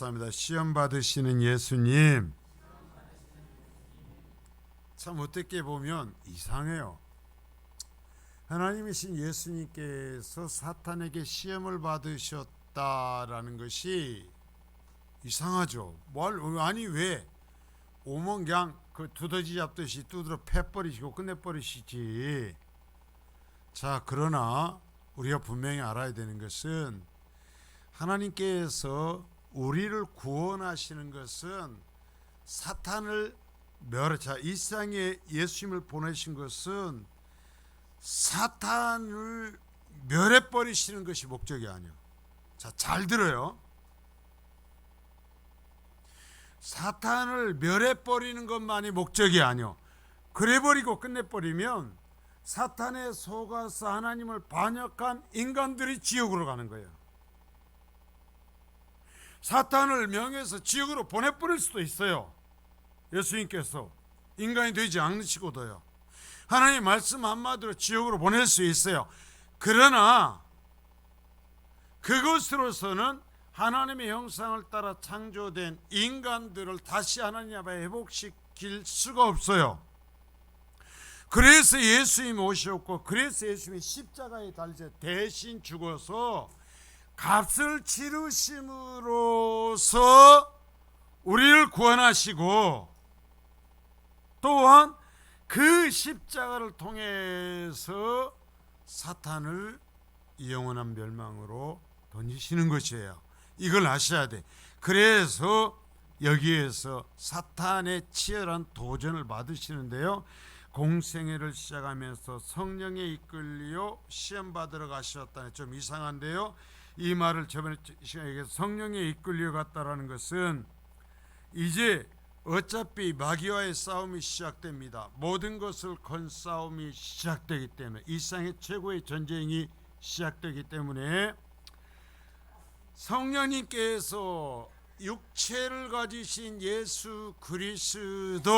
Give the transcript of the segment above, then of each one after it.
감사합니다. 시험 받으시는 예수님, 참 어떻게 보면 이상해요. 하나님이신 예수님께서 사탄에게 시험을 받으셨다라는 것이 이상하죠. 아니 왜 오면 그냥 그 두더지 잡듯이 두드러 패버리시고 끝내버리시지. 자, 그러나 우리가 분명히 알아야 되는 것은 하나님께서 우리를 구원하시는 것은 사탄을 이 세상에 예수님을 보내신 것은 사탄을 멸해버리시는 것이 목적이 아니에요. 자, 잘 들어요. 사탄을 멸해버리는 것만이 목적이 아니에요. 그래버리고 끝내버리면 사탄에 속아서 하나님을 반역한 인간들이 지옥으로 가는 거예요. 사탄을 명해서 지옥으로 보내버릴 수도 있어요. 예수님께서 인간이 되지 않으시고도요. 하나님 말씀 한마디로 지옥으로 보낼 수 있어요. 그러나 그것으로서는 하나님의 형상을 따라 창조된 인간들을 다시 하나님 앞에 회복시킬 수가 없어요. 그래서 예수님이 오셨고, 그래서 예수님이 십자가에 달려 대신 죽어서 값을 치르심으로써 우리를 구원하시고, 또한 그 십자가를 통해서 사탄을 영원한 멸망으로 던지시는 것이에요. 이걸 아셔야 돼. 그래서 여기에서 사탄의 치열한 도전을 받으시는데요, 공생애를 시작하면서 성령에 이끌려 시험 받으러 가셨다는 좀 이상한데요. 이 말을 저번에 시간에 얘기해서 성령에 이끌려 갔다라는 것은 이제 어차피 마귀와의 싸움이 시작됩니다. 모든 것을 건 싸움이 시작되기 때문에, 이 세상의 최고의 전쟁이 시작되기 때문에 성령님께서 육체를 가지신 예수 그리스도를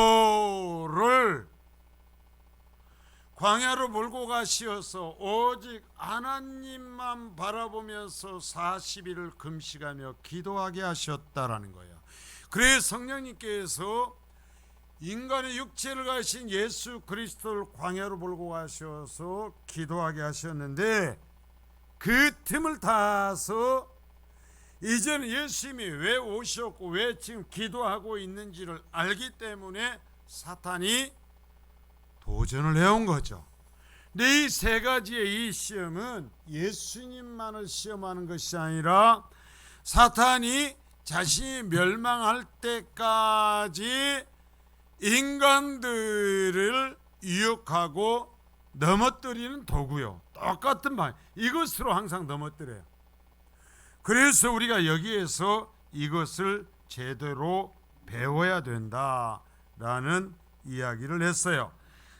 광야로 몰고 가시어서 오직 하나님만 바라보면서 40일을 금식하며 기도하게 하셨다라는 거예요. 그래서 성령님께서 인간의 육체를 가신 예수 그리스도를 광야로 몰고 가셔서 기도하게 하셨는데, 그 틈을 타서 이제는 예수님이 왜 오셨고 왜 지금 기도하고 있는지를 알기 때문에 사탄이 도전을 해온 거죠. 근데 이 세 가지의 이 시험은 예수님만을 시험하는 것이 아니라 사탄이 자신이 멸망할 때까지 인간들을 유혹하고 넘어뜨리는 도구요. 똑같은 말, 이것으로 항상 넘어뜨려요. 그래서 우리가 여기에서 이것을 제대로 배워야 된다라는 이야기를 했어요.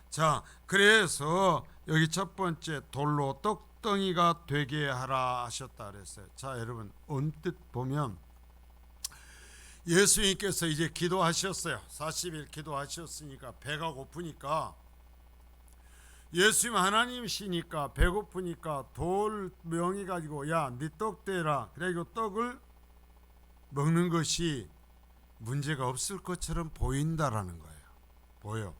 자, 그래서 여기 첫 번째, 돌로 떡덩이가 되게 하라 하셨다 그랬어요. 자, 여러분, 언뜻 보면 예수님께서 이제 기도하셨어요. 40일 기도하셨으니까 배가 고프니까, 예수님 하나님이시니까 배고프니까 돌 명이 가지고 야, 네 떡 대라. 그리고 떡을 먹는 것이 문제가 없을 것처럼 보인다라는 거예요. 보여.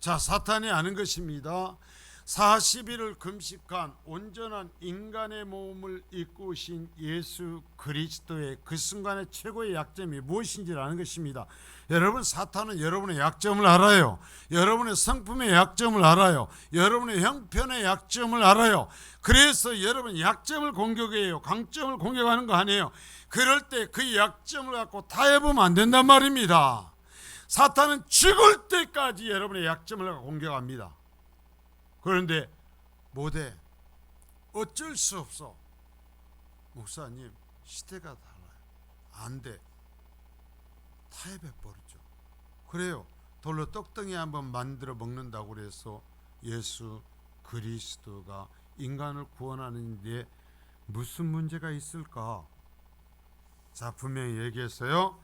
자, 사탄이 아는 것입니다. 40일을 금식한 온전한 인간의 몸을 이끄신 예수 그리스도의 그 순간의 최고의 약점이 무엇인지를 아는 것입니다. 여러분, 사탄은 여러분의 약점을 알아요. 여러분의 성품의 약점을 알아요. 여러분의 형편의 약점을 알아요. 그래서 여러분 약점을 공격해요. 강점을 공격하는 거 아니에요. 그럴 때 그 약점을 갖고 타협하면 안 된단 말입니다. 사탄은 죽을 때까지 여러분의 약점을 갖고 공격합니다. 그런데 못해. 어쩔 수 없어. 목사님, 시대가 달라요. 안 돼. 타협해버리죠. 그래요. 돌로 떡덩이 한번 만들어 먹는다고 그래서 예수 그리스도가 인간을 구원하는 데 무슨 문제가 있을까? 자, 분명히 얘기했어요.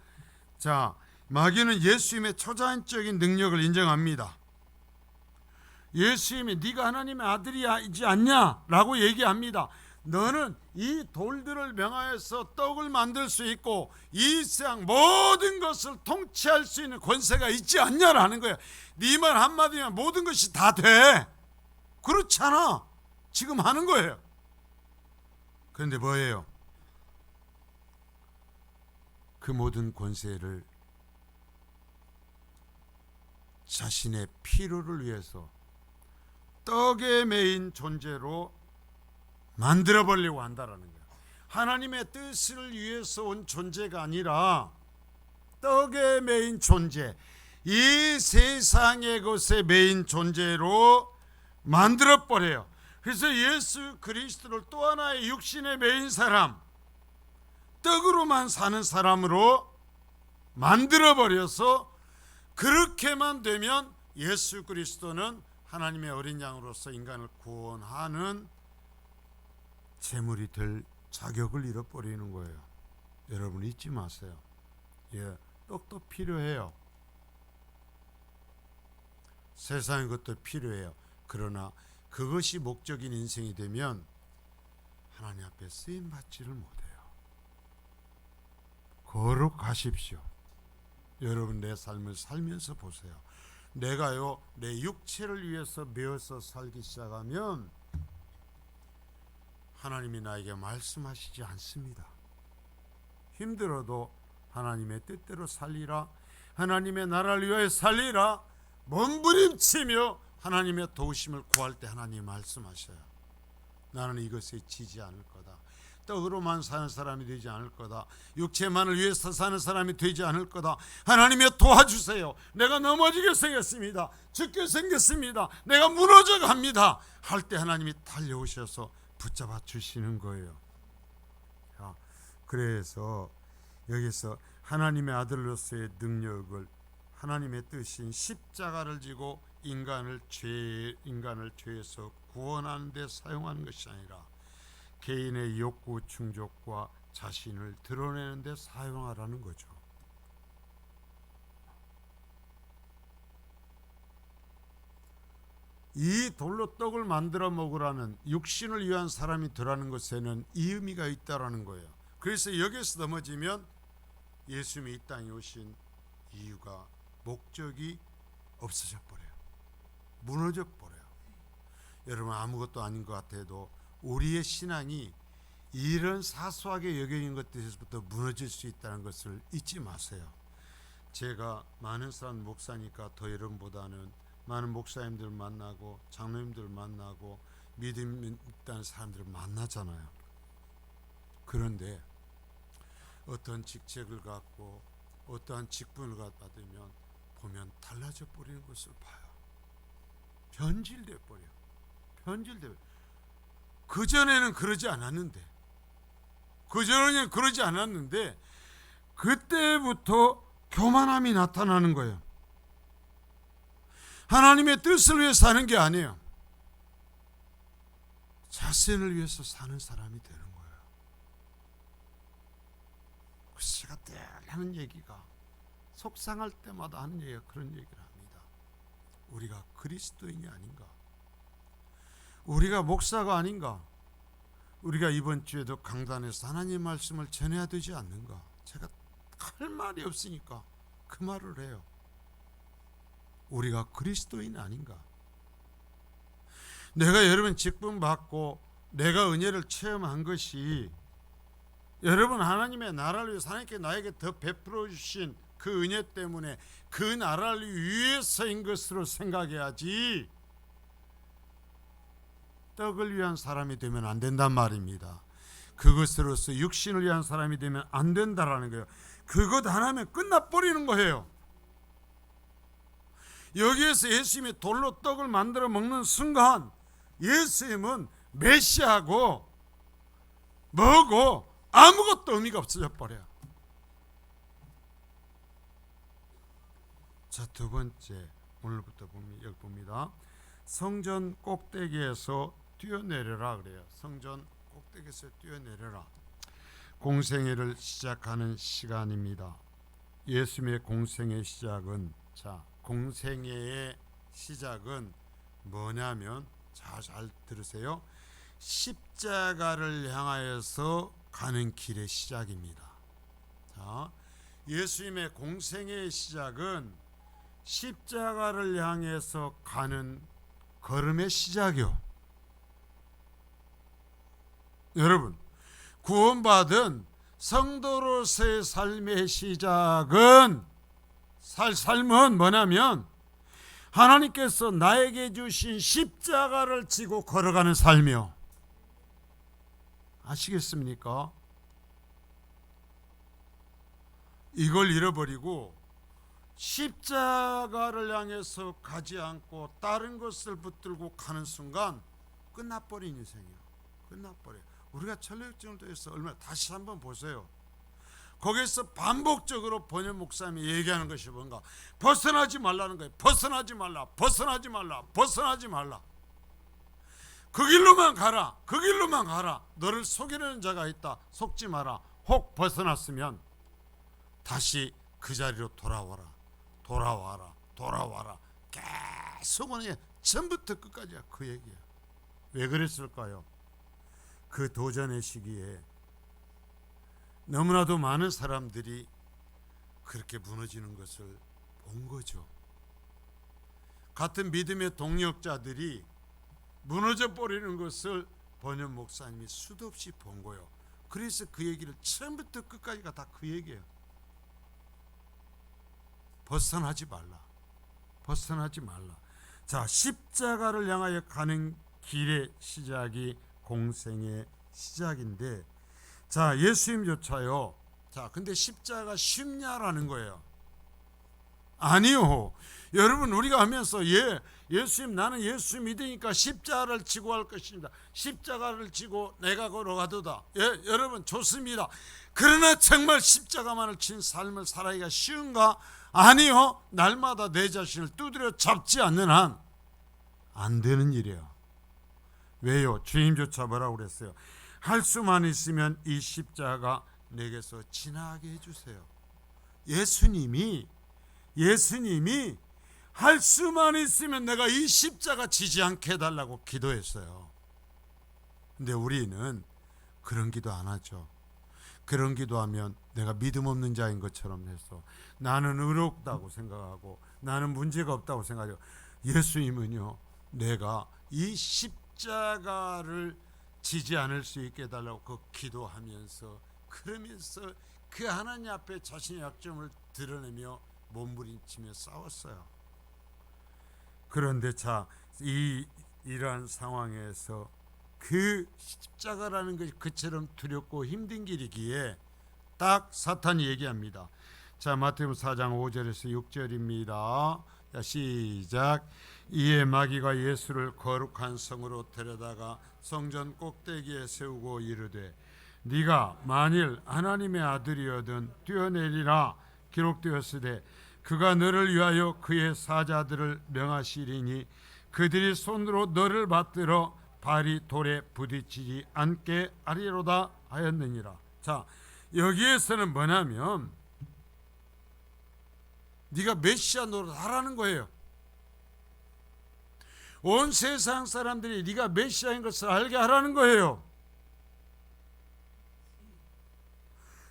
자, 마귀는 예수님의 초자연적인 능력을 인정합니다. 예수님이 네가 하나님의 아들이지 않냐? 라고 얘기합니다. 너는 이 돌들을 명하여서 떡을 만들 수 있고 이 세상 모든 것을 통치할 수 있는 권세가 있지 않냐라는 거야. 네 말 한마디면 모든 것이 다 돼. 그렇잖아. 지금 하는 거예요. 그런데 뭐예요? 그 모든 권세를 자신의 필요를 위해서 떡에 매인 존재로 만들어 보려고 한다라는 거예요. 하나님의 뜻을 위해서 온 존재가 아니라 떡에 매인 존재, 이 세상의 것에 매인 존재로 만들어 버려요. 그래서 예수 그리스도를 또 하나의 육신에 매인 사람, 떡으로만 사는 사람으로 만들어 버려서 그렇게만 되면 예수 그리스도는 하나님의 어린 양으로서 인간을 구원하는 제물이 될 자격을 잃어버리는 거예요. 여러분 잊지 마세요. 떡도 필요해요. 세상의 것도 필요해요. 그러나 그것이 목적인 인생이 되면 하나님 앞에 쓰임 받지를 못해요. 거룩하십시오. 여러분 내 삶을 살면서 보세요. 내가요 내 육체를 위해서 매어서 살기 시작하면 하나님이 나에게 말씀하시지 않습니다. 힘들어도 하나님의 뜻대로 살리라, 하나님의 나라를 위하여 살리라 몸부림치며 하나님의 도우심을 구할 때 하나님 말씀하셔요. 나는 이것에 지지 않을 거다. 떡으로만 사는 사람이 되지 않을 거다. 육체만을 위해서 사는 사람이 되지 않을 거다. 하나님의 도와주세요. 내가 넘어지게 생겼습니다. 죽게 생겼습니다. 내가 무너져 갑니다. 할 때 하나님이 달려오셔서 붙잡아 주시는 거예요. 그래서 여기서 하나님의 아들로서의 능력을 하나님의 뜻인 십자가를 지고 인간을 죄에서 구원하는 데 사용하는 것이 아니라 개인의 욕구 충족과 자신을 드러내는 데 사용하라는 거죠. 이 돌로 떡을 만들어 먹으라는 육신을 위한 사람이 되라는 것에는 이 의미가 있다라는 거예요. 그래서 여기서 넘어지면 예수님이 이 땅에 오신 이유가 목적이 없어져 버려요. 무너져 버려요. 여러분 아무것도 아닌 것 같아도 우리의 신앙이 이런 사소하게 여겨진 것들에서부터 무너질 수 있다는 것을 잊지 마세요. 제가 많은 사람 목사니까 더 여러분보다는 많은 목사님들 만나고 장로님들 만나고 믿음 있다는 사람들을 만나잖아요. 그런데 어떤 직책을 갖고 어떠한 직분을 받으면 보면 달라져 버리는 것을 봐요. 변질돼 버려. 변질돼. 그전에는 그러지 않았는데 그때부터 교만함이 나타나는 거예요. 하나님의 뜻을 위해 사는 게 아니에요. 자신을 위해서 사는 사람이 되는 거예요. 그래서 제가 늘 하는 얘기가 속상할 때마다 하는 얘기가 그런 얘기를 합니다. 우리가 그리스도인이 아닌가? 우리가 목사가 아닌가? 우리가 이번 주에도 강단에서 하나님 말씀을 전해야 되지 않는가? 제가 할 말이 없으니까 그 말을 해요. 우리가 그리스도인 아닌가? 내가 여러분 직분 받고 내가 은혜를 체험한 것이 여러분 하나님의 나라를 위해서 하나님께 나에게 더 베풀어 주신 그 은혜 때문에 그 나라를 위해서인 것으로 생각해야지 떡을 위한 사람이 되면 안 된단 말입니다. 그것으로서 육신을 위한 사람이 되면 안 된다라는 거예요. 그것 하나면 끝나버리는 거예요. 여기에서 예수님이 돌로 떡을 만들어 먹는 순간 예수님은 메시아고 뭐고 아무것도 의미가 없어져 버려요. 자, 두 번째 오늘부터 봅니다. 성전 꼭대기에서 뛰어내려라 그래요. 성전 꼭대기에서 뛰어내려라. 공생애를 시작하는 시간입니다. 예수님의 공생애 시작은 공생애의 시작은 뭐냐면 잘 들으세요. 십자가를 향하여서 가는 길의 시작입니다. 자, 예수님의 공생의 시작은 십자가를 향해서 가는 걸음의 시작이요. 여러분, 구원받은 성도로서의 삶의 시작은 삶은 뭐냐면 하나님께서 나에게 주신 십자가를 지고 걸어가는 삶이요. 아시겠습니까? 이걸 잃어버리고 십자가를 향해서 가지 않고 다른 것을 붙들고 가는 순간 끝나버린 인생이에요. 끝나버려요. 우리가 천력증도에서 얼마나 다시 한번 보세요. 거기서 반복적으로 번역 목사님이 얘기하는 것이 뭔가 벗어나지 말라는 거예요. 벗어나지 말라, 벗어나지 말라, 벗어나지 말라. 그 길로만 가라, 그 길로만 가라. 너를 속이는 자가 있다, 속지 마라. 혹 벗어났으면 다시 그 자리로 돌아와라, 돌아와라, 돌아와라. 계속은 처음부터 끝까지야 그 얘기야. 왜 그랬을까요? 그 도전의 시기에 너무나도 많은 사람들이 그렇게 무너지는 것을 본 거죠. 같은 믿음의 동력자들이 무너져 버리는 것을 번역 목사님이 수도 없이 본 거예요. 그래서 그 얘기를 처음부터 끝까지가 다 그 얘기예요. 벗어나지 말라, 벗어나지 말라. 자, 십자가를 향하여 가는 길의 시작이 공생의 시작인데, 자, 예수님조차요. 자, 근데 십자가 쉽냐라는 거예요. 아니요. 여러분, 우리가 하면서 예수님, 나는 예수 믿으니까 십자가를 지고 할 것입니다. 십자가를 지고 내가 걸어가도다. 여러분 좋습니다. 그러나 정말 십자가만을 친 삶을 살아가기가 쉬운가? 아니요. 날마다 내 자신을 두드려 잡지 않는 한 안 되는 일이에요. 왜요? 주님조차 뭐라고 그랬어요? 할 수만 있으면 이 십자가 내게서 지나게 해주세요. 예수님이 할 수만 있으면 내가 이 십자가 지지 않게 해달라고 기도했어요. 근데 우리는 그런 기도 안 하죠. 그런 기도하면 내가 믿음 없는 자인 것처럼 해서 나는 의롭다고 생각하고 나는 문제가 없다고 생각해요. 예수님은요, 내가 이 십자가를 지지 않을 수 있게 해달라고 그 기도하면서, 그러면서 그 하나님 앞에 자신의 약점을 드러내며 몸부림치며 싸웠어요. 그런데 자, 이러한 상황에서 그 십자가라는 것이 그처럼 두렵고 힘든 길이기에 딱 사탄이 얘기합니다. 자, 마태복음 4장 5절에서 6절입니다. 자, 시작. 이에 마귀가 예수를 거룩한 성으로 데려다가 성전 꼭대기에 세우고 이르되 네가 만일 하나님의 아들이거든 뛰어내리라. 기록되었으되 그가 너를 위하여 그의 사자들을 명하시리니 그들이 손으로 너를 받들어 발이 돌에 부딪히지 않게 하리로다 하였느니라. 자, 여기에서는 뭐냐면 네가 메시아 노릇 하라는 거예요. 온 세상 사람들이 네가 메시아인 것을 알게 하라는 거예요.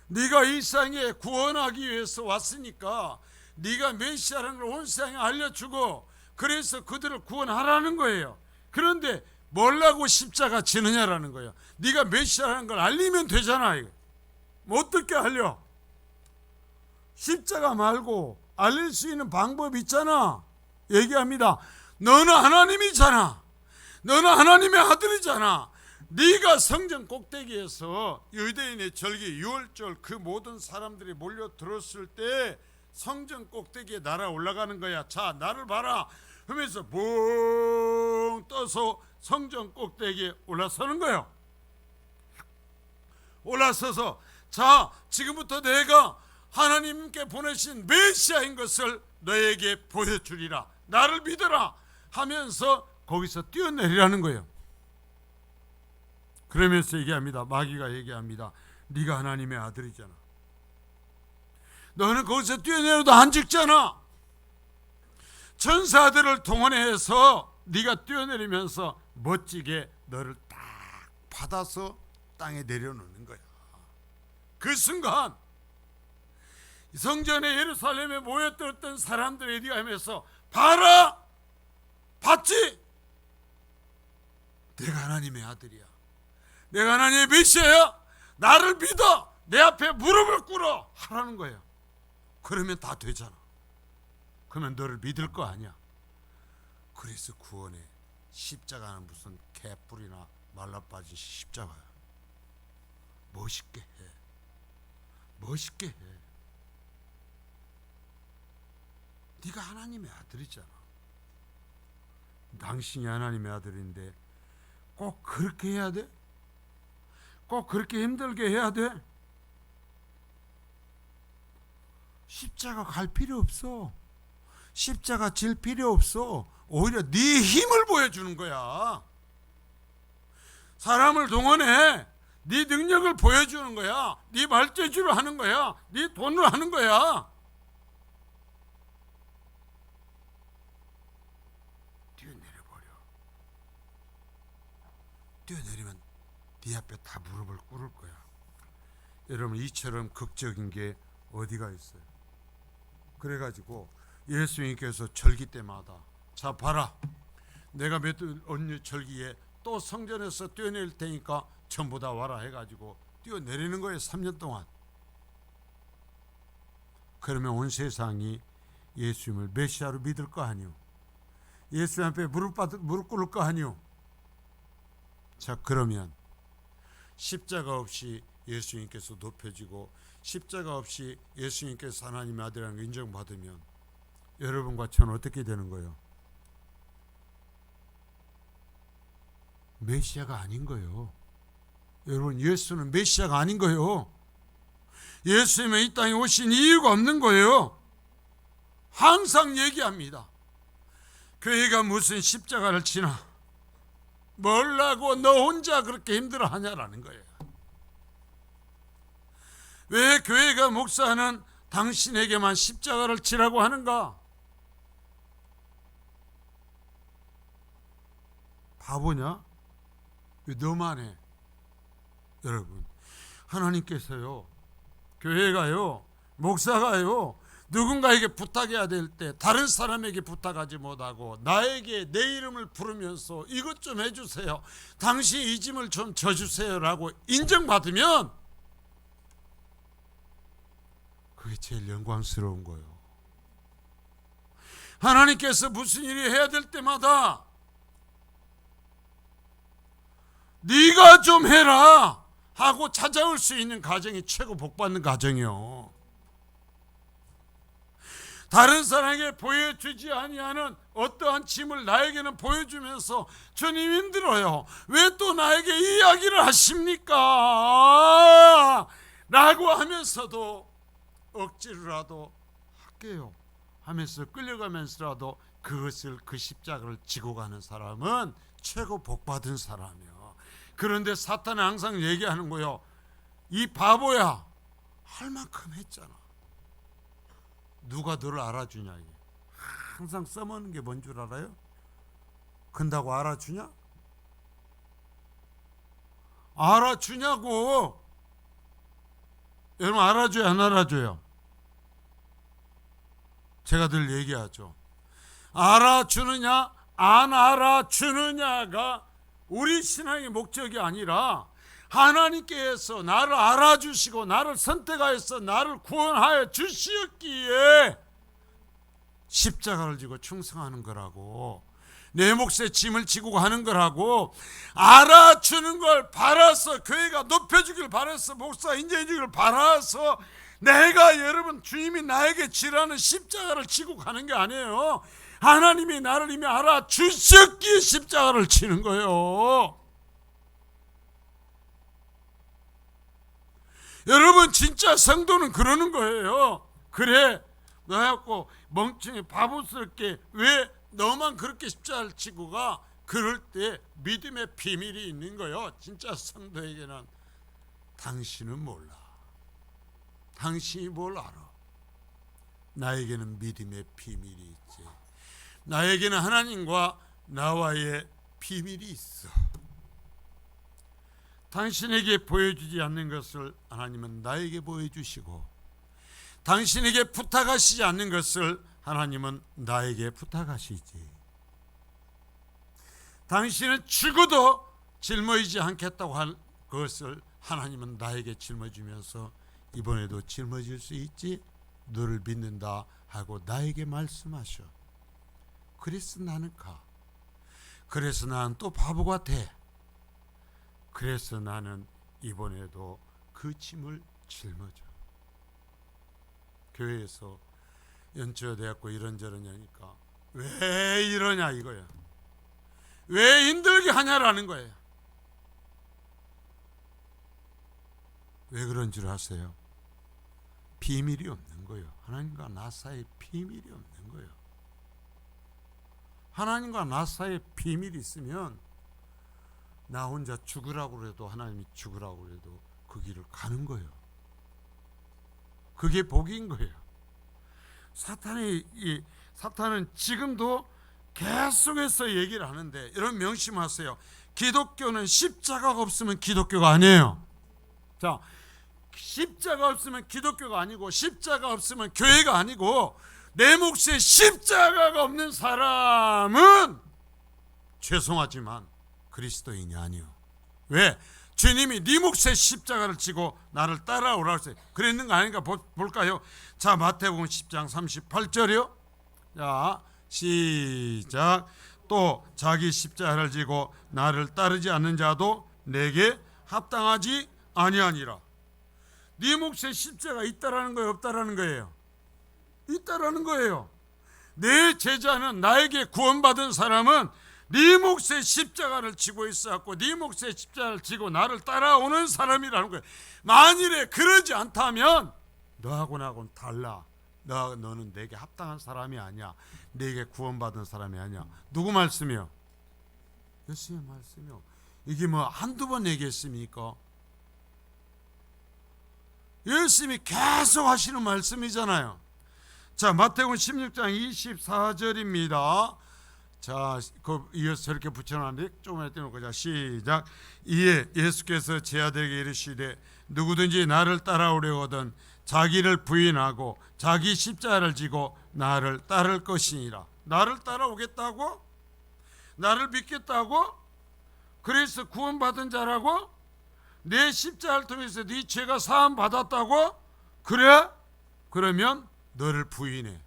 네가 이 세상에 구원하기 위해서 왔으니까 네가 메시아라는 걸 온 세상에 알려주고, 그래서 그들을 구원하라는 거예요. 그런데 뭐라고 십자가 지느냐라는 거예요. 네가 메시아라는 걸 알리면 되잖아. 뭐 어떻게 알려? 십자가 말고 알릴 수 있는 방법이 있잖아. 얘기합니다. 너는 하나님이잖아. 너는 하나님의 아들이잖아. 네가 성전 꼭대기에서 유대인의 절기 유월절 그 모든 사람들이 몰려들었을 때 성전 꼭대기에 날아 올라가는 거야. 자, 나를 봐라 하면서 붕 떠서 성전 꼭대기에 올라서는 거예요. 올라서서 자, 지금부터 내가 하나님께 보내신 메시아인 것을 너에게 보여주리라. 나를 믿어라 하면서 거기서 뛰어내리라는 거예요. 그러면서 얘기합니다. 마귀가 얘기합니다. 네가 하나님의 아들이잖아. 너는 거기서 뛰어내려도 안 죽잖아. 천사들을 동원해서 네가 뛰어내리면서 멋지게 너를 딱 받아서 땅에 내려놓는 거야. 그 순간 성전에 예루살렘에 모였던 사람들에 얘기하면서 봐라, 봤지? 내가 하나님의 아들이야. 내가 하나님의 메시아야. 나를 믿어. 내 앞에 무릎을 꿇어 하라는 거예요. 그러면 다 되잖아. 그러면 너를 믿을 거 아니야. 그래서 구원에 십자가는 무슨 개뿔이나 말라빠진 십자가야. 멋있게 해. 멋있게 해. 네가 하나님의 아들이잖아. 당신이 하나님의 아들인데 꼭 그렇게 해야 돼? 꼭 그렇게 힘들게 해야 돼? 십자가 갈 필요 없어. 십자가 질 필요 없어. 오히려 네 힘을 보여주는 거야. 사람을 동원해. 네 능력을 보여주는 거야. 네 말재주로 하는 거야. 네 돈으로 하는 거야. 뛰어내려버려. 뛰어내리면 네 앞에 다 무릎을 꿇을 거야. 여러분, 이처럼 극적인 게 어디가 있어요? 그래가지고 예수님께서 절기 때마다 자 봐라, 내가 몇 언니 절기에 또 성전에서 뛰어내릴 테니까 전부 다 와라 해가지고 뛰어내리는 거예요. 3년 동안. 그러면 온 세상이 예수님을 메시아로 믿을 거 아니오. 예수 앞에 무릎 꿇을 거 아니오. 자, 그러면 십자가 없이 예수님께서 높여지고 십자가 없이 예수님께서 하나님의 아들이라는 걸 인정받으면 여러분과 저는 어떻게 되는 거예요? 메시아가 아닌 거예요. 여러분, 예수는 메시아가 아닌 거예요. 예수님은 이 땅에 오신 이유가 없는 거예요. 항상 얘기합니다. 교회가 무슨 십자가를 지나 뭘라고 너 혼자 그렇게 힘들어하냐라는 거예요. 왜 교회가 목사는 당신에게만 십자가를 지라고 하는가? 바보냐? 왜 너만 해? 여러분, 하나님께서요, 교회가요, 목사가요, 누군가에게 부탁해야 될 때 다른 사람에게 부탁하지 못하고 나에게 내 이름을 부르면서 이것 좀 해주세요, 당신 이 짐을 좀 져주세요 라고 인정받으면 그게 제일 영광스러운 거예요. 하나님께서 무슨 일을 해야 될 때마다 네가 좀 해라 하고 찾아올 수 있는 가정이 최고 복받는 가정이요. 다른 사람에게 보여주지 아니하는 어떠한 짐을 나에게는 보여주면서 주님 힘들어요, 왜 또 나에게 이야기를 하십니까? 라고 하면서도 억지로라도 할게요 하면서 끌려가면서라도 그것을, 그 십자가를 지고 가는 사람은 최고 복받은 사람이에요. 그런데 사탄은 항상 얘기하는 거예요. 이 바보야, 할 만큼 했잖아. 누가 너를 알아주냐. 이게 항상 써먹는 게 뭔 줄 알아요? 근다고 알아주냐? 알아주냐고. 여러분, 알아줘요 안 알아줘요? 제가 늘 얘기하죠. 알아주느냐 안 알아주느냐가 우리 신앙의 목적이 아니라 하나님께서 나를 알아주시고 나를 선택하여서 나를 구원하여 주시었기에 십자가를 지고 충성하는 거라고, 내 몫의 짐을 지고 가는 거라고. 알아주는 걸 바라서, 교회가 높여주길 바라서, 목사 인정해주길 바라서 내가, 여러분, 주님이 나에게 지라는 십자가를 지고 가는 게 아니에요. 하나님이 나를 이미 알아주셨기에 십자가를 치는 거예요. 여러분, 진짜 성도는 그러는 거예요. 그래, 너하고 멍청이 바보스럽게 왜 너만 그렇게 십자가를 치고 가? 그럴 때 믿음의 비밀이 있는 거예요. 진짜 성도에게는. 당신은 몰라. 당신이 뭘 알아? 나에게는 믿음의 비밀이 있지. 나에게는 하나님과 나와의 비밀이 있어. 당신에게 보여주지 않는 것을 하나님은 나에게 보여주시고, 당신에게 부탁하시지 않는 것을 하나님은 나에게 부탁하시지. 당신은 죽어도 짊어지지 않겠다고 한 그것을 하나님은 나에게 짊어지면서 이번에도 짊어질 수 있지? 너를 믿는다 하고 나에게 말씀하셔. 그래서 나는 가. 그래서 나는 또 바보가 돼. 그래서 나는 이번에도 그 짐을 짊어져. 교회에서 연초대학교 이런저런 하니까 왜 이러냐 이거야. 왜 힘들게 하냐라는 거예요. 왜 그런 줄 아세요? 비밀이 없는 거예요. 하나님과 나 사이에 비밀이 없는 거예요. 하나님과 나 사이에 비밀이 있으면 나 혼자 죽으라고 그래도 하나님이 죽으라고 그래도 그 길을 가는 거예요. 그게 복인 거예요. 사탄은 지금도 계속해서 얘기를 하는데, 여러분 명심하세요. 기독교는 십자가가 없으면 기독교가 아니에요. 자, 십자가 없으면 기독교가 아니고, 십자가 없으면 교회가 아니고, 내 몫에 십자가가 없는 사람은 죄송하지만 그리스도인이 아니요. 왜? 주님이 네 몫에 십자가를 지고 나를 따라오라고 했어요. 그랬는 거 아닌가 볼까요? 자, 마태복음 10장 38절이요. 자, 시작. 또 자기 십자가를 지고 나를 따르지 않는 자도 내게 합당하지 아니하니라. 네 몫에 십자가 있다라는 거예요, 없다라는 거예요? 있다라는 거예요. 내 제자는, 나에게 구원받은 사람은 네 몫에 십자가를 지고 있었고, 네 몫에 십자가를 지고 나를 따라오는 사람이라는 거예요. 만일에 그러지 않다면 너하고 나하고는 달라. 너는 내게 합당한 사람이 아니야. 내게 구원받은 사람이 아니야. 누구 말씀이요? 예수의 말씀이요. 이게 뭐 한두 번 얘기했습니까? 예수님이 계속 하시는 말씀이잖아요. 자, 마태복음 16장 24절입니다. 자, 이어서 저렇게 붙여놨는데 조금만 떼놓고, 자, 시작. 이에 예수께서 제 아들에게 이르시되 누구든지 나를 따라오려거든 자기를 부인하고 자기 십자가를 지고 나를 따를 것이니라. 나를 따라오겠다고? 나를 믿겠다고? 그래서 구원받은 자라고? 내 십자가를 통해서 네 죄가 사함 받았다고? 그래? 그러면 너를 부인해.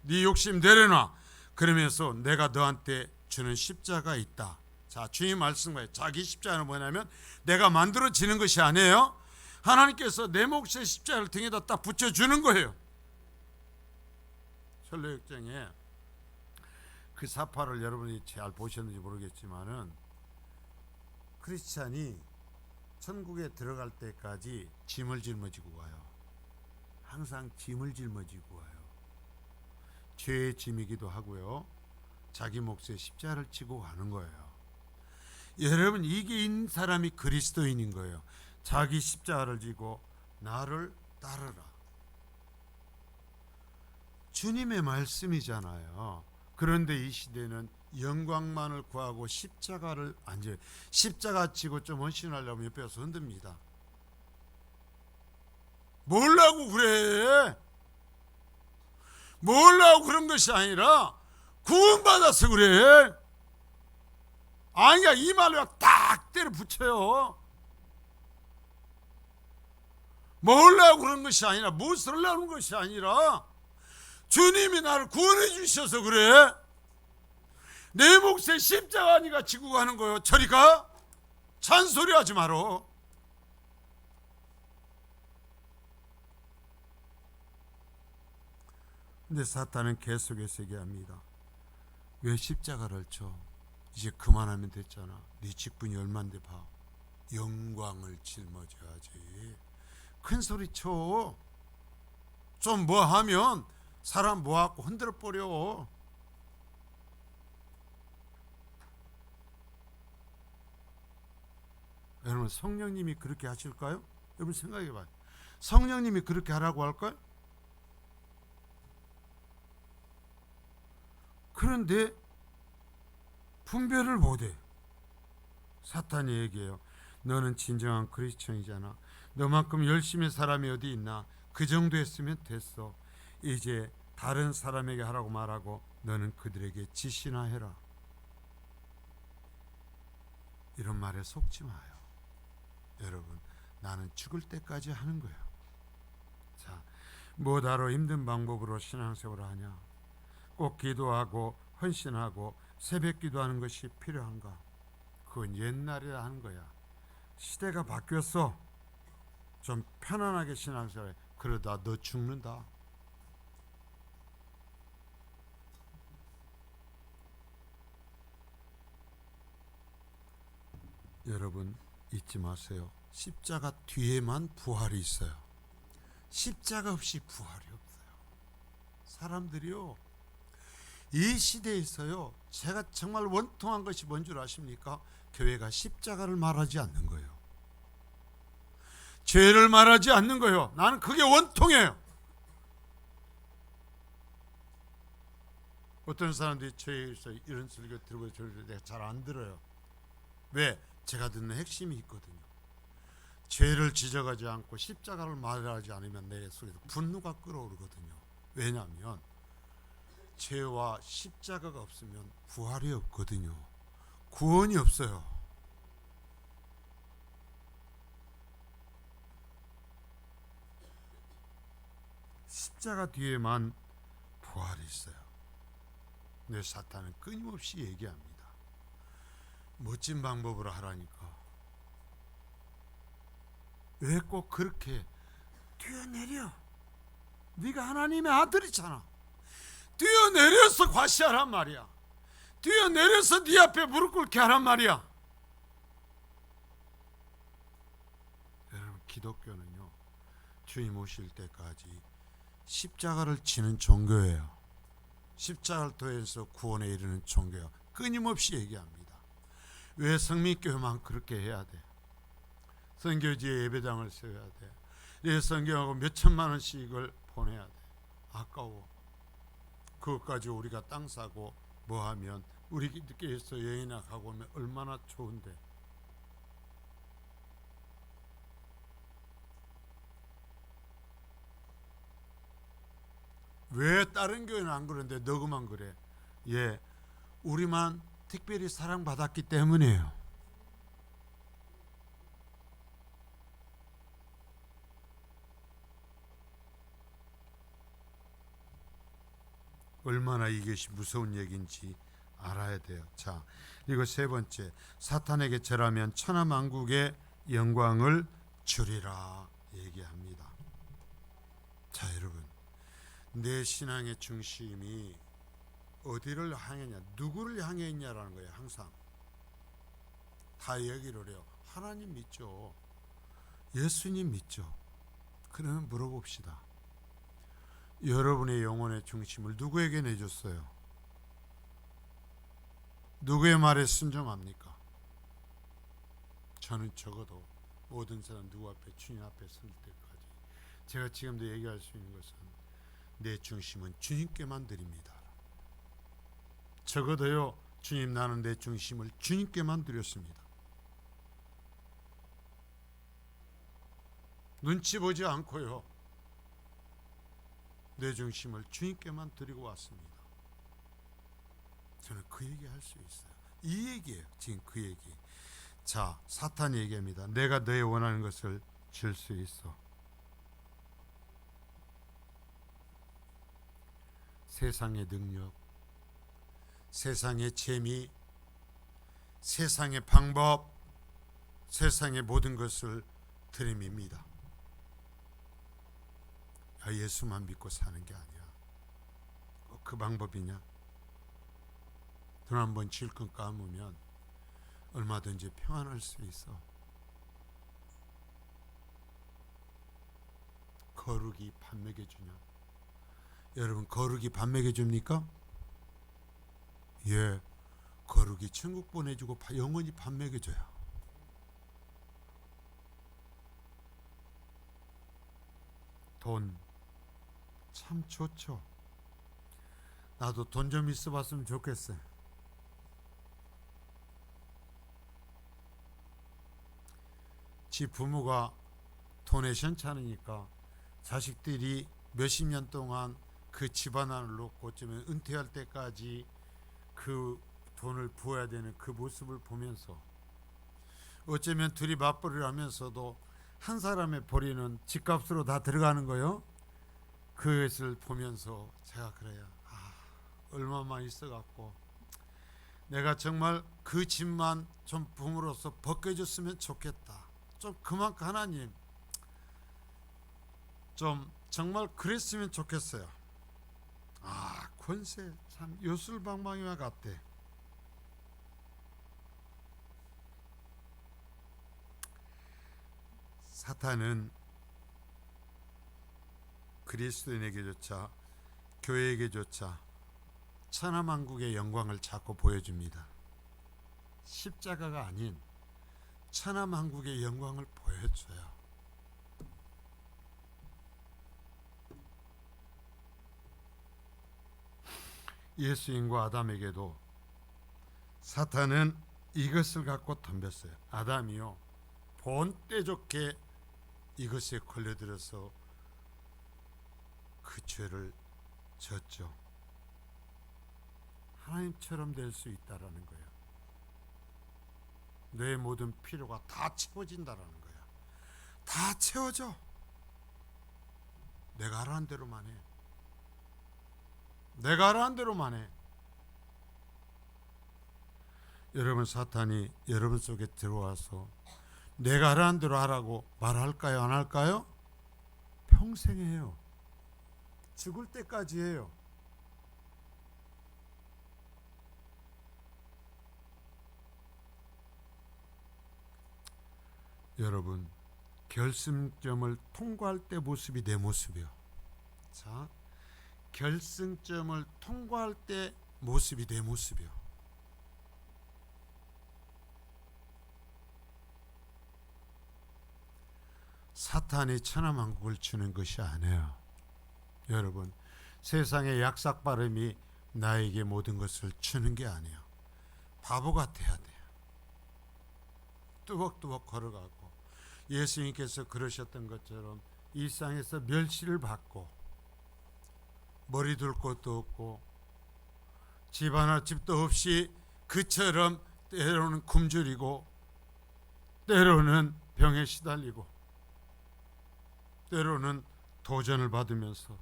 네 욕심 내려놔. 그러면서 내가 너한테 주는 십자가 있다. 자, 주님 말씀과요. 자기 십자가는 뭐냐면 내가 만들어지는 것이 아니에요. 하나님께서 내 몫의 십자가를 등에다 딱 붙여주는 거예요. 철로역정에 그 사파를 여러분이 잘 보셨는지 모르겠지만은, 크리스찬이 천국에 들어갈 때까지 짐을 짊어지고 가요. 항상 짐을 짊어지고 가요. 죄의 짐이기도 하고요, 자기 몫의 십자가를 지고 가는 거예요. 여러분, 이게 있는 사람이 그리스도인인 거예요. 자기 십자가를 지고 나를 따르라. 주님의 말씀이잖아요. 그런데 이 시대는 영광만을 구하고 십자가를 안 져요. 십자가 지고 좀 헌신하려면 옆에서 흔듭니다. 뭘라고 그래? 뭘라고 그런 것이 아니라 구원받아서 그래. 아니야, 이 말로 딱 때려 붙여요. 뭘라고 그런 것이 아니라, 무엇을 하려는 것이 아니라 주님이 나를 구원해 주셔서 그래. 내 몫에 십자가 니가 지고 가는 거요. 저리 가. 잔소리 하지 마라. 근데 사탄은 계속해서 얘기합니다. 왜 십자가를 쳐? 이제 그만하면 됐잖아. 네 직분이 얼만데 봐. 영광을 짊어져야지. 큰 소리 쳐. 좀 뭐 하면 사람 모아갖고 흔들어 버려. 여러분, 성령님이 그렇게 하실까요? 여러분 생각해봐요. 성령님이 그렇게 하라고 할까요? 그런데 분별을 못해. 사탄이 얘기해요. 너는 진정한 크리스천이잖아. 너만큼 열심히 사람이 어디 있나? 그 정도 했으면 됐어. 이제 다른 사람에게 하라고 말하고 너는 그들에게 지시나 해라. 이런 말에 속지 마요. 여러분, 나는 죽을 때까지 하는 거예요. 자, 뭐다로 힘든 방법으로 신앙생활을 하냐? 꼭 기도하고 헌신하고 새벽 기도하는 것이 필요한가? 그건 옛날에 하는 거야. 시대가 바뀌었어. 좀 편안하게 신앙생활해. 그러다 너 죽는다. 여러분, 잊지 마세요. 십자가 뒤에만 부활이 있어요. 십자가 없이 부활이 없어요. 사람들이요, 이 시대에서요, 제가 정말 원통한 것이 뭔 줄 아십니까? 교회가 십자가를 말하지 않는 거예요. 죄를 말하지 않는 거예요. 나는 그게 원통해요. 어떤 사람들이 죄에서 이런 설교 들고 저를 내가 잘 안 들어요. 왜? 제가 듣는 핵심이 있거든요. 죄를 지적하지 않고 십자가를 말하지 않으면 내 속에서 분노가 끓어오르거든요. 왜냐하면 죄와 십자가가 없으면 부활이 없거든요. 구원이 없어요. 십자가 뒤에만 부활이 있어요. 내 사탄은 끊임없이 얘기합니다. 멋진 방법으로 하라니까. 왜 꼭 그렇게 뛰어내려? 네가 하나님의 아들이잖아. 뛰어내려서 과시하란 말이야. 뛰어내려서 네 앞에 무릎 꿇게 하란 말이야. 여러분, 기독교는요, 주님 오실 때까지 십자가를 지는 종교예요. 십자가를 통해서 구원에 이르는 종교예요. 끊임없이 얘기합니다. 왜 성민교회만 그렇게 해야 돼? 선교지에 예배당을 세워야 돼. 내 성경하고 몇 천만 원씩을 보내야 돼. 아까워. 그것까지 우리가 땅 사고 뭐 하면 우리께서 여행이나 가고 오면 얼마나 좋은데. 왜 다른 교회는 안 그러는데 너그만 그래? 예, 우리만 특별히 사랑받았기 때문이에요. 얼마나 이것이 무서운 얘기인지 알아야 돼요. 자, 이거 세 번째, 사탄에게 절하면 천하만국의 영광을 주리라 얘기합니다. 자, 여러분, 내 신앙의 중심이 어디를 향했냐, 누구를 향해 있냐라는 거예요. 항상 다 얘기를 해요. 하나님 믿죠? 예수님 믿죠? 그러면 물어봅시다. 여러분의 영혼의 중심을 누구에게 내줬어요? 누구의 말에 순종합니까? 저는 적어도 모든 사람 누구 앞에, 주님 앞에 설 때까지 제가 지금도 얘기할 수 있는 것은 내 중심은 주님께만 드립니다. 적어도요, 주님, 나는 내 중심을 주님께만 드렸습니다. 눈치 보지 않고요, 내 중심을 주님께만 드리고 왔습니다. 저는 그 얘기 할 수 있어요. 이 얘기예요. 지금 그 얘기. 자, 사탄이 얘기합니다. 내가 너의 원하는 것을 줄 수 있어. 세상의 능력, 세상의 재미, 세상의 방법, 세상의 모든 것을 들이밉니다. 예수만 믿고 사는 게 아니야. 그 방법이냐? 눈 한번 질끈 감으면 얼마든지 평안할 수 있어. 거룩이 밥 먹여주냐? 여러분, 거룩이 밥 먹여줍니까? 예, 거룩이 천국 보내주고 영원히 밥 먹여줘요. 돈 참 좋죠. 나도 돈 좀 있어 봤으면 좋겠어요. 지 부모가 돈에 현찮으니까 자식들이 몇십 년 동안 그 집안을 놓고 어쩌면 은퇴할 때까지 그 돈을 부어야 되는 그 모습을 보면서 어쩌면 둘이 맞벌이를 하면서도 한 사람의 벌이는 집값으로 다 들어가는 거요. 그것을 보면서 제가 그래요. 얼마만 있어갖고 내가 정말 그 집만 좀 부모로서 벗겨줬으면 좋겠다. 좀 그만큼 하나님 좀 정말 그랬으면 좋겠어요. 권세 참 요술방망이와 같대. 사탄은 그리스도인에게조차 교회에게조차 천하만국의 영광을 자꾸 보여줍니다. 십자가가 아닌 천하만국의 영광을 보여줘요. 예수님과 아담에게도 사탄은 이것을 갖고 덤볐어요. 아담이요 본때 좋게 이것에 걸려들어서 그 죄를 졌죠. 하나님처럼 될 수 있다라는 거예요. 내 모든 필요가 다 채워진다라는 거예요. 다 채워져. 내가 하라는 대로만 해. 내가 하라는 대로만 해. 여러분, 사탄이 여러분 속에 들어와서 내가 하라는 대로 하라고 말할까요? 안 할까요? 평생 해요. 죽을 때까지 해요. 여러분, 결승점을 통과할 때 모습이 내 모습이요. 자, 결승점을 통과할 때 모습이 내 모습이요. 사탄이 천하만국을 주는 것이 아니에요. 여러분, 세상의 약삭 발음이 나에게 모든 것을 주는 게 아니에요. 바보가 돼야 돼요. 뚜벅뚜벅 걸어가고 예수님께서 그러셨던 것처럼 일상에서 멸시를 받고 머리 둘 곳도 없고 집 하나 집도 없이 그처럼 때로는 굶주리고 때로는 병에 시달리고 때로는 도전을 받으면서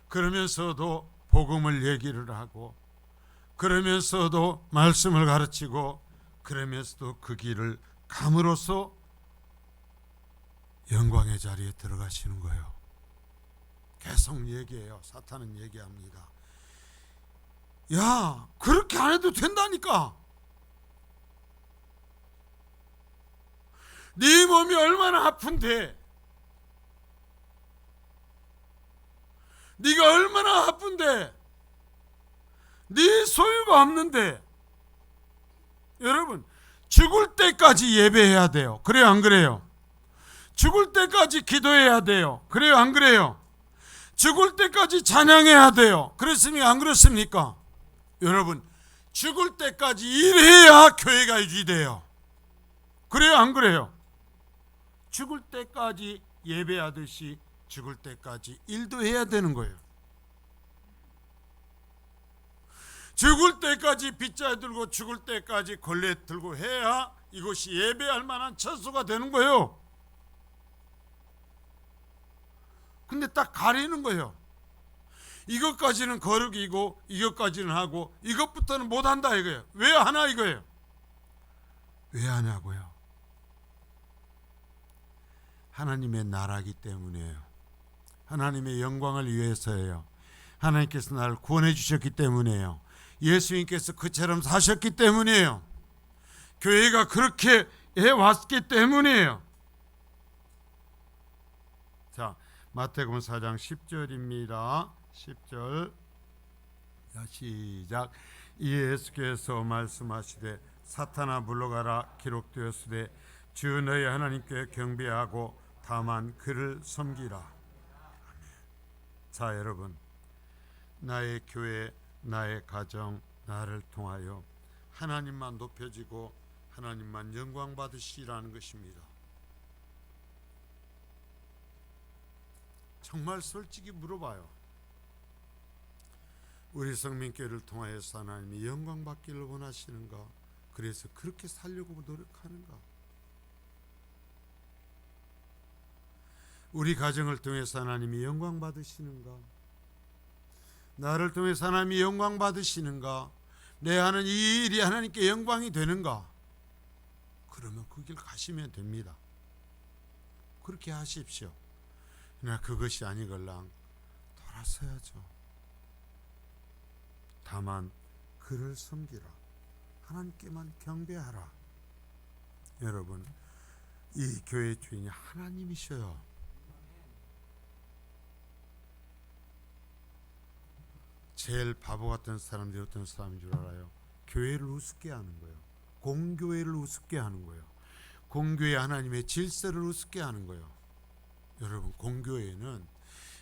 그러면서도 복음을 얘기를 하고 그러면서도 말씀을 가르치고 그러면서도 그 길을 감으로써 영광의 자리에 들어가시는 거예요. 계속 얘기해요. 사탄은 얘기합니다. 야, 그렇게 안 해도 된다니까. 네 몸이 얼마나 아픈데, 네가 얼마나 아픈데, 네 소유가 없는데. 여러분, 죽을 때까지 예배해야 돼요. 그래요, 안 그래요? 죽을 때까지 기도해야 돼요. 그래요, 안 그래요? 죽을 때까지 찬양해야 돼요. 그렇습니까? 안 그렇습니까? 여러분, 죽을 때까지 일해야 교회가 유지돼요. 그래요, 안 그래요? 죽을 때까지 예배하듯이 죽을 때까지 일도 해야 되는 거예요. 죽을 때까지 빗자 들고 죽을 때까지 걸레 들고 해야 이것이 예배할 만한 처소가 되는 거예요. 근데 딱 가리는 거예요. 이것까지는 거룩이고 이것까지는 하고 이것부터는 못한다 이거예요. 왜 하나 이거예요? 왜 하냐고요? 하나님의 나라기 때문이에요. 하나님의 영광을 위해서예요. 하나님께서 나를 구원해 주셨기 때문이에요. 예수님께서 그처럼 사셨기 때문이에요. 교회가 그렇게 해왔기 때문이에요. 자, 마태복음 4장 10절입니다. 10절 시작. 이에 예수께서 말씀하시되 사탄아 물러가라 기록되었으되 주 너희 하나님께 경배하고 다만 그를 섬기라. 자, 여러분, 나의 교회, 나의 가정, 나를 통하여 하나님만 높여지고 하나님만 영광 받으시라는 것입니다. 정말 솔직히 물어봐요. 우리 성민교회를 통하여서 하나님이 영광 받기를 원하시는가? 그래서 그렇게 살려고 노력하는가? 우리 가정을 통해서 하나님이 영광 받으시는가? 나를 통해서 하나님이 영광 받으시는가? 내 하는 이 일이 하나님께 영광이 되는가? 그러면 그 길 가시면 됩니다. 그렇게 하십시오. 그러나 그것이 아니걸랑 돌아서야죠. 다만 그를 섬기라. 하나님께만 경배하라. 여러분, 이 교회 주인이 하나님이셔요. 제일 바보 같은 사람들이 어떤 사람인 줄 알아요? 교회를 우습게 하는 거예요. 공교회를 우습게 하는 거예요. 공교회 하나님의 질서를 우습게 하는 거예요. 여러분, 공교회는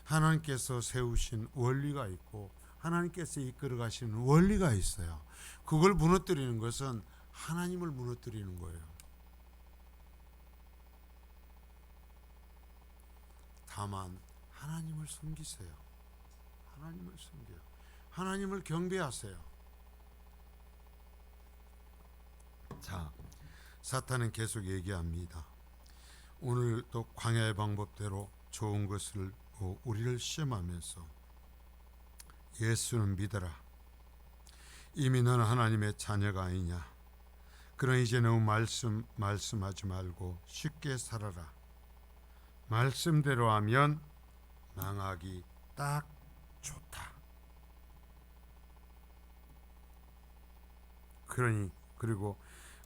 하나님께서 세우신 원리가 있고 하나님께서 이끌어 가시는 원리가 있어요. 그걸 무너뜨리는 것은 하나님을 무너뜨리는 거예요. 다만 하나님을 섬기세요. 하나님을 섬겨요. 하나님을 경배하세요. 자, 사탄은 계속 얘기합니다. 오늘 또 광야의 방법대로 좋은 것을 우리를 시험하면서 예수는 믿어라. 이미 너는 하나님의 자녀가 아니냐. 그러니 이제 너무 말씀하지 말고 쉽게 살아라. 말씀대로 하면 망하기 딱 좋다. 그리고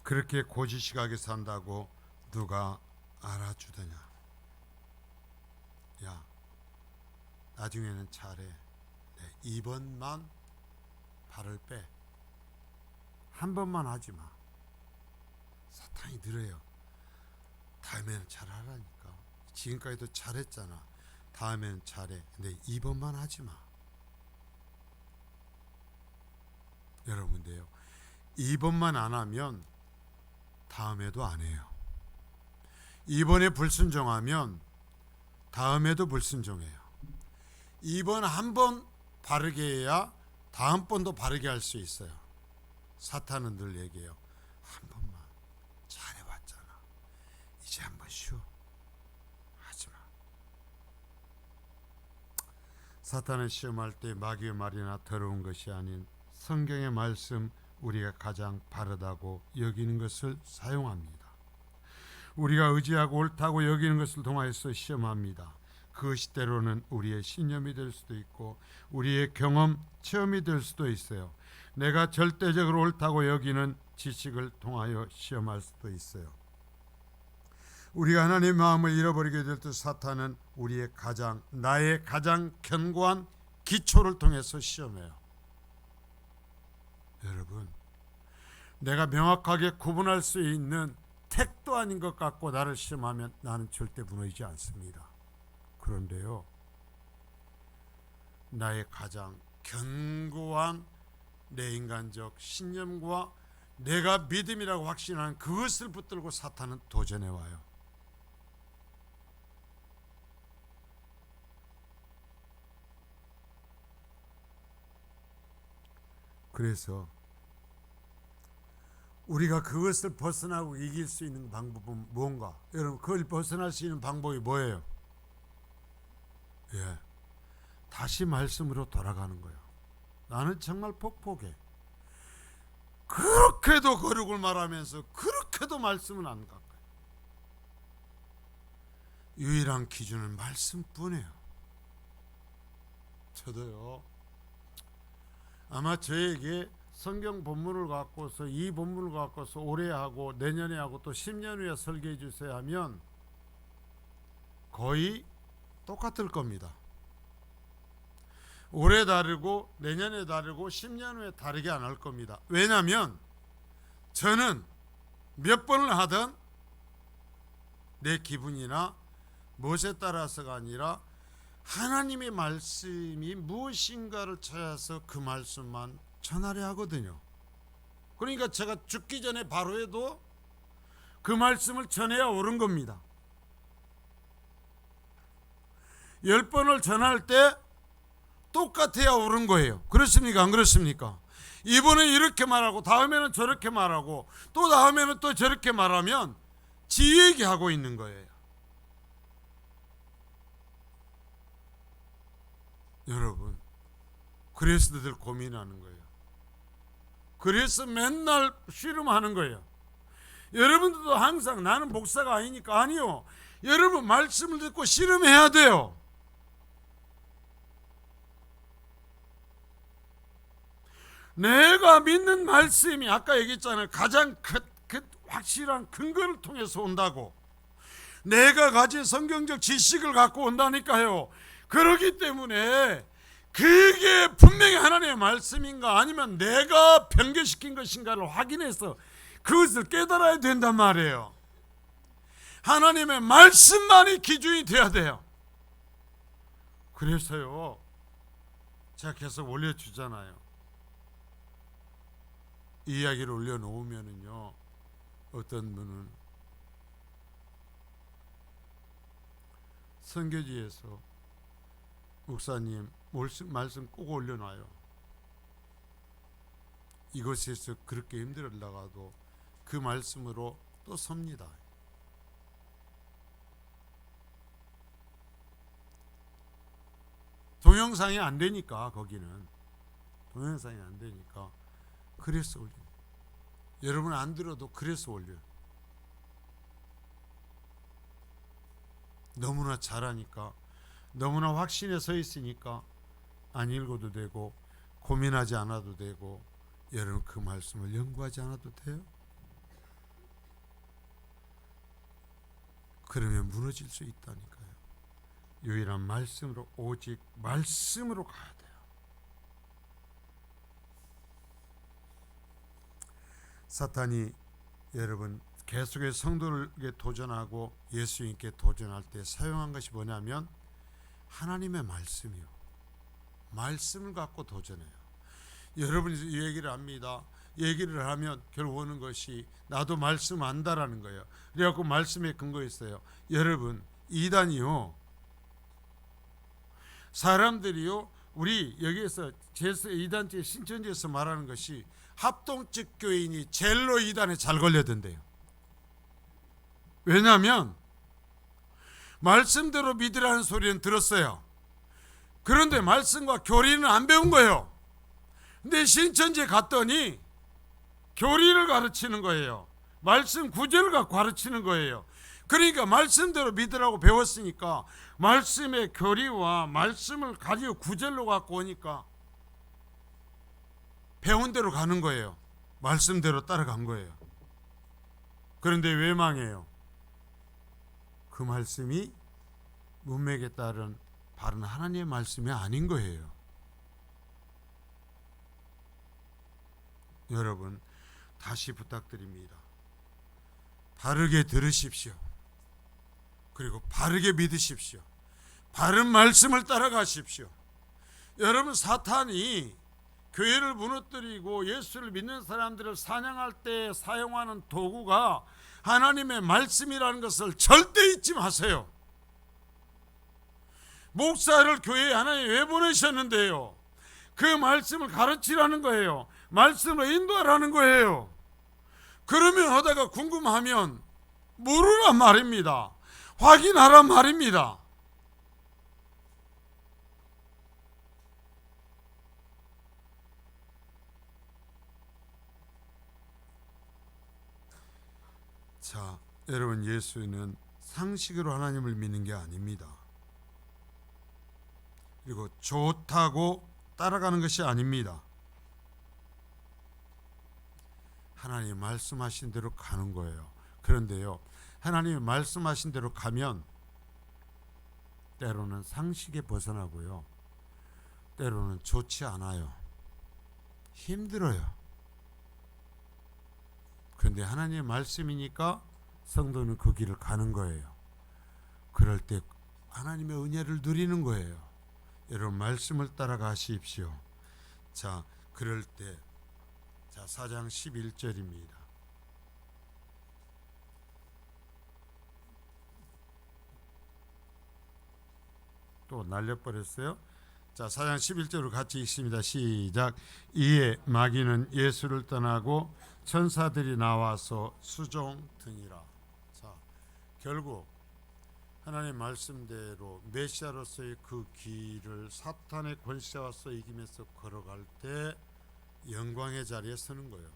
그렇게 고지식하게 산다고 누가 알아주더냐. 야, 나중에는 잘해. 네, 이번만 발을 빼. 한 번만 하지 마. 사탄이 늘어요. 다음에는 잘하라니까. 지금까지도 잘했잖아. 다음에는 잘해. 근데 이번만 하지 마. 여러분들요, 이번만 안 하면 다음에도 안 해요. 이번에 불순종하면 다음에도 불순종해요. 이번 한 번 바르게 해야 다음번도 바르게 할 수 있어요. 사탄은 늘 얘기해요. 한 번만 잘해봤잖아. 이제 한번 쉬어. 하지마. 사탄은 시험할 때 마귀의 말이나 더러운 것이 아닌 성경의 말씀, 우리가 가장 바르다고 여기는 것을 사용합니다. 우리가 의지하고 옳다고 여기는 것을 통하여서 시험합니다. 그것이 때로는 우리의 신념이 될 수도 있고 우리의 경험, 체험이 될 수도 있어요. 내가 절대적으로 옳다고 여기는 지식을 통하여 시험할 수도 있어요. 우리가 하나님의 마음을 잃어버리게 될 때 사탄은 나의 가장 견고한 기초를 통해서 시험해요. 여러분, 내가 명확하게 구분할 수 있는 택도 아닌 것 같고 나를 시험하면 나는 절대 무너지지 않습니다. 그런데요, 나의 가장 견고한 내 인간적 신념과 내가 믿음이라고 확신하는 그것을 붙들고 사탄은 도전해 와요. 그래서 우리가 그것을 벗어나고 이길 수 있는 방법은 무언가? 여러분, 그걸 벗어날 수 있는 방법이 뭐예요? 다시 말씀으로 돌아가는 거예요. 나는 정말 폭폭해. 그렇게도 거룩을 말하면서 그렇게도 말씀은 안 가까이. 유일한 기준은 말씀뿐이에요. 저도요, 아마 저에게 성경 본문을 갖고서 이 본문을 갖고서 올해 하고 내년에 하고 또 10년 후에 설계해 주세요 하면 거의 똑같을 겁니다. 올해 다르고 내년에 다르고 10년 후에 다르게 안 할 겁니다. 왜냐하면 저는 몇 번을 하든 내 기분이나 무엇에 따라서가 아니라 하나님의 말씀이 무엇인가를 찾아서 그 말씀만 전하려 하거든요. 그러니까 제가 죽기 전에 바로 해도 그 말씀을 전해야 옳은 겁니다. 10번을 전할 때 똑같아야 옳은 거예요. 그렇습니까? 안 그렇습니까? 이번에 이렇게 말하고 다음에는 저렇게 말하고 또 다음에는 또 저렇게 말하면 지 얘기하고 있는 거예요. 여러분, 그래서 늘 고민하는 거예요. 그래서 맨날 씨름하는 거예요. 여러분들도 항상 나는 목사가 아니니까 아니요. 여러분 말씀을 듣고 씨름해야 돼요. 내가 믿는 말씀이 아까 얘기했잖아요. 가장 확실한 근거를 통해서 온다고. 내가 가진 성경적 지식을 갖고 온다니까요. 그렇기 때문에 그게 분명히 하나님의 말씀인가 아니면 내가 변개시킨 것인가를 확인해서 그것을 깨달아야 된단 말이에요. 하나님의 말씀만이 기준이 돼야 돼요. 그래서요, 제가 계속 올려주잖아요. 이 이야기를 올려놓으면은요, 어떤 분은 선교지에서 목사님 말씀 꼭 올려놔요. 이곳에서 그렇게 힘들어다가도 그 말씀으로 또 섭니다. 동영상이 안 되니까, 거기는 동영상이 안 되니까 그래서 올려요. 여러분 안 들어도 그래서 올려요. 너무나 잘하니까, 너무나 확신에 서 있으니까 안 읽어도 되고 고민하지 않아도 되고, 여러분 그 말씀을 연구하지 않아도 돼요. 그러면 무너질 수 있다니까요. 유일한 말씀으로, 오직 말씀으로 가야 돼요. 사탄이 여러분 계속해서 성도에게 도전하고 예수님께 도전할 때 사용한 것이 뭐냐면 하나님의 말씀이요. 말씀을 갖고 도전해요. 여러분이 이 얘기를 합니다. 얘기를 하면 결국 오는 것이 나도 말씀 안다라는 거예요. 그래갖고 말씀에 근거 있어요. 여러분, 이단이요, 사람들이요, 우리 여기에서 이단체 신천지에서 말하는 것이 합동적 교인이 젤로 이단에 잘 걸려든대요. 왜냐하면 말씀대로 믿으라는 소리는 들었어요. 그런데 말씀과 교리는 안 배운 거예요. 근데 신천지에 갔더니 교리를 가르치는 거예요. 말씀 구절을 갖고 가르치는 거예요. 그러니까 말씀대로 믿으라고 배웠으니까 말씀의 교리와 말씀을 가지고 구절로 갖고 오니까 배운 대로 가는 거예요. 말씀대로 따라간 거예요. 그런데 왜 망해요? 그 말씀이 문맥에 따른 바른 하나님의 말씀이 아닌 거예요. 여러분, 다시 부탁드립니다. 바르게 들으십시오. 그리고 바르게 믿으십시오. 바른 말씀을 따라가십시오. 여러분, 사탄이 교회를 무너뜨리고 예수를 믿는 사람들을 사냥할 때 사용하는 도구가 하나님의 말씀이라는 것을 절대 잊지 마세요. 목사를 교회에 하나님 왜 보내셨는데요? 그 말씀을 가르치라는 거예요. 말씀으로 인도하라는 거예요. 그러면 하다가 궁금하면 물으란 말입니다. 확인하란 말입니다. 자, 여러분, 예수는 상식으로 하나님을 믿는 게 아닙니다. 그리고 좋다고 따라가는 것이 아닙니다. 하나님이 말씀하신 대로 가는 거예요. 그런데요, 하나님이 말씀하신 대로 가면 때로는 상식에 벗어나고요, 때로는 좋지 않아요. 힘들어요. 그런데 하나님의 말씀이니까 성도는 그 길을 가는 거예요. 그럴 때 하나님의 은혜를 누리는 거예요. 여러분, 말씀을 따라가십시오. 자, 그럴 때 4장 11절입니다. 또 날려버렸어요. 자, 4장 11절로 같이 읽습니다. 시작. 이에 마귀는 예수를 떠나고 천사들이 나와서 수종드니라. 자, 결국 하나님 말씀대로 메시아로서의 그 길을 사탄의 권세와서 이기면서 걸어갈 때 영광의 자리에 서는 거예요.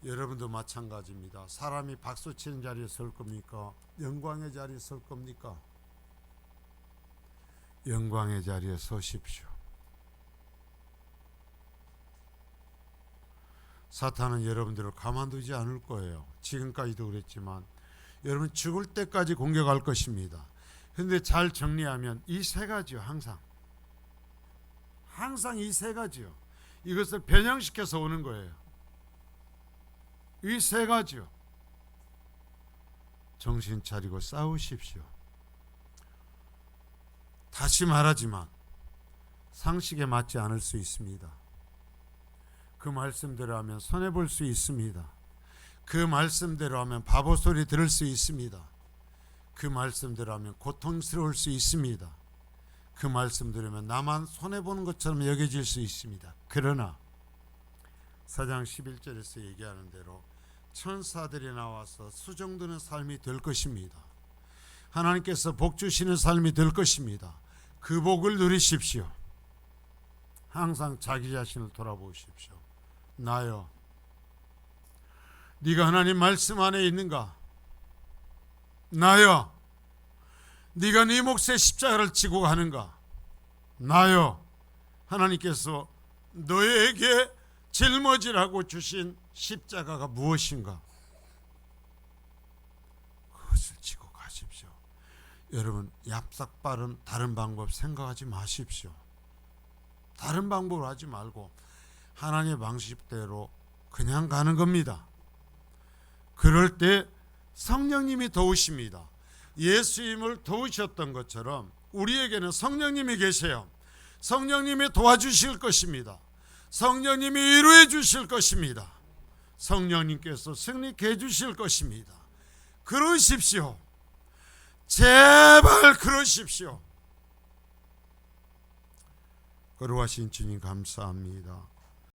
여러분도 마찬가지입니다. 사람이 박수치는 자리에 설 겁니까? 영광의 자리에 설 겁니까? 영광의 자리에 서십시오. 사탄은 여러분들을 가만두지 않을 거예요. 지금까지도 그랬지만 여러분 죽을 때까지 공격할 것입니다. 그런데 잘 정리하면 이 세 가지요. 항상 이 세 가지요. 이것을 변형시켜서 오는 거예요. 이 세 가지요. 정신 차리고 싸우십시오. 다시 말하지만 상식에 맞지 않을 수 있습니다. 그 말씀대로 하면 손해볼 수 있습니다. 그 말씀대로 하면 바보 소리 들을 수 있습니다. 그 말씀대로 하면 고통스러울 수 있습니다. 그 말씀 들으면 나만 손해보는 것처럼 여겨질 수 있습니다. 그러나 4장 11절에서 얘기하는 대로 천사들이 나와서 수종드는 삶이 될 것입니다. 하나님께서 복 주시는 삶이 될 것입니다. 그 복을 누리십시오. 항상 자기 자신을 돌아보십시오. 나요, 네가 하나님 말씀 안에 있는가? 나요, 네가 네 몫의 십자가를 지고 가는가? 나요, 하나님께서 너에게 짊어지라고 주신 십자가가 무엇인가? 그것을 지고 가십시오. 여러분, 얍삭바른 다른 방법 생각하지 마십시오. 다른 방법을 하지 말고 하나님의 방식대로 그냥 가는 겁니다. 그럴 때 성령님이 도우십니다. 예수님을 도우셨던 것처럼 우리에게는 성령님이 계세요. 성령님이 도와주실 것입니다. 성령님이 위로해 주실 것입니다. 성령님께서 승리케 해주실 것입니다. 그러십시오. 제발 그러십시오. 거룩하신 주님 감사합니다.